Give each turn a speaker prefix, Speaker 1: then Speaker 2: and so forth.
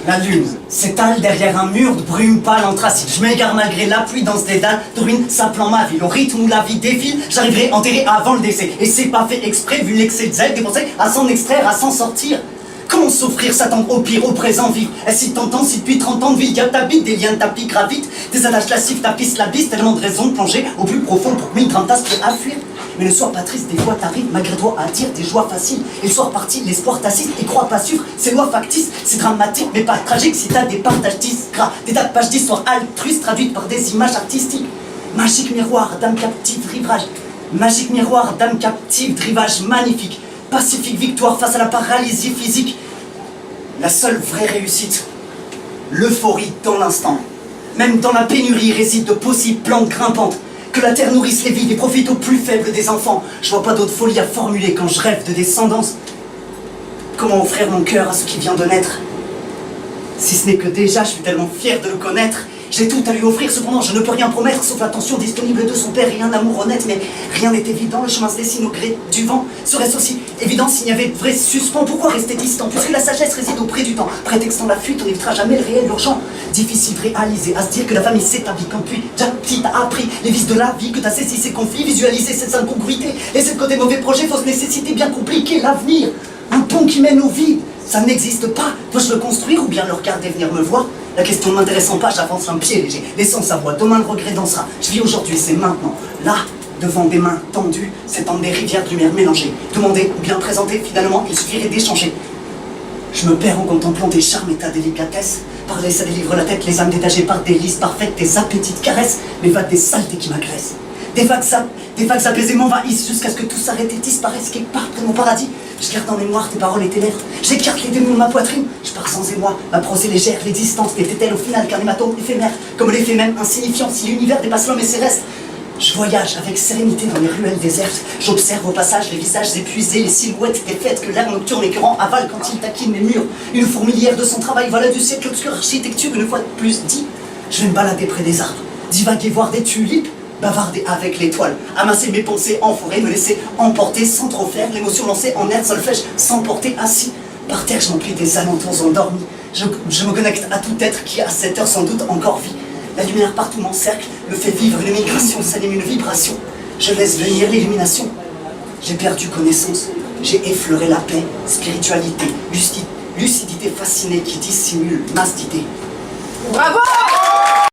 Speaker 1: La lune s'étale derrière un mur de brume pâle anthracite. Je m'égare malgré la pluie dans ce dédale de ruines saplant ma ville. Au rythme où la vie défile, j'arriverai enterré avant le décès. Et c'est pas fait exprès, vu l'excès de zèle dépensé à s'en extraire, à s'en sortir. Comment s'offrir, s'attendre au pire, au présent vivre? Est-ce si tentant si depuis 30 ans de vie, y'a t'habites, des liens de tapis gravitent, des attaches lascives tapissent la bise, tellement de raisons de plonger au plus profond pour 1030 tasses à fuir. Mais ne sois pas triste, des fois t'arrives malgré toi à dire des joies faciles. Et le soir parti, l'espoir t'assiste et crois pas suivre ces lois factices. C'est dramatique mais pas tragique si t'as des partages discrets, des tas de pages d'histoire altruistes traduites par des images artistiques. Magique miroir d'âme captive, rivage. Magique miroir d'âme captive, rivage magnifique. Pacifique victoire face à la paralysie physique. La seule vraie réussite, l'euphorie dans l'instant. Même dans la pénurie réside de possibles plantes grimpantes. Que la terre nourrisse les vides et profite aux plus faibles des enfants. Je vois pas d'autre folie à formuler quand je rêve de descendance. Comment offrir mon cœur à ce qui vient de naître? Si ce n'est que déjà je suis tellement fier de le connaître. J'ai tout à lui offrir, cependant je ne peux rien promettre, sauf l'attention disponible de son père et un amour honnête. Mais rien n'est évident, le chemin se dessine au gré du vent. Serait-ce aussi évident s'il y avait de vrais suspens? Pourquoi rester distant? Puisque la sagesse réside auprès du temps. Prétextant la fuite, on n'évitera jamais le réel urgent. Difficile de réaliser, à se dire que la famille s'établit quand puis déjà petit a appris les vices de la vie, que t'as saisi ses conflits, visualiser ses incongruités. Et c'est de côté mauvais projets, fausse nécessité bien compliquée, l'avenir. Un pont qui mène au vide, ça n'existe pas. Dois-je le construire ou bien le regarder venir me voir? La question ne m'intéressant pas, j'avance un pied léger, laissant sa voix. Demain le regret dansera. Je vis aujourd'hui, c'est maintenant. Là, devant des mains tendues, s'étendent des rivières de lumière mélangées. Demander ou bien présenter, finalement, il suffirait d'échanger. Je me perds en contemplant tes charmes et ta délicatesse. Parler, ça délivre la tête, les âmes détachées par des lisses parfaites, tes appétits de caresses, mes vagues des saletés qui m'agressent. Des vagues apaisées m'envahissent jusqu'à ce que tout s'arrête et disparaisse quelque part près de mon paradis. Je garde en mémoire tes paroles et tes lèvres. J'écarte les démons de ma poitrine. Je pars sans émoi. Ma prose est légère. L'existence n'était-elle au final qu'un hématome éphémère, comme l'effet même insignifiant si l'univers dépasse l'homme et ses restes? Je voyage avec sérénité dans les ruelles désertes. J'observe au passage les visages épuisés, les silhouettes défaites que l'air nocturne écœurant avale quand il taquine les murs. Une fourmilière de son travail, voilà du siècle obscure architecture, une fois de plus dit. Je vais me balader près des arbres, divaguer, voir des tulipes, bavarder avec l'étoile, amasser mes pensées en forêt, me laisser emporter sans trop faire, l'émotion lancée en air solfège, s'emporter assis. Par terre, je m'emplis des alentours endormis. Je me connecte à tout être qui, à cette heure, sans doute encore vit. La lumière partout m'encercle, me fait vivre une migration, s'anime une vibration. Je laisse venir l'illumination. J'ai perdu connaissance, j'ai effleuré la paix, spiritualité, lucidité fascinée qui dissimule masse d'idées.
Speaker 2: Bravo!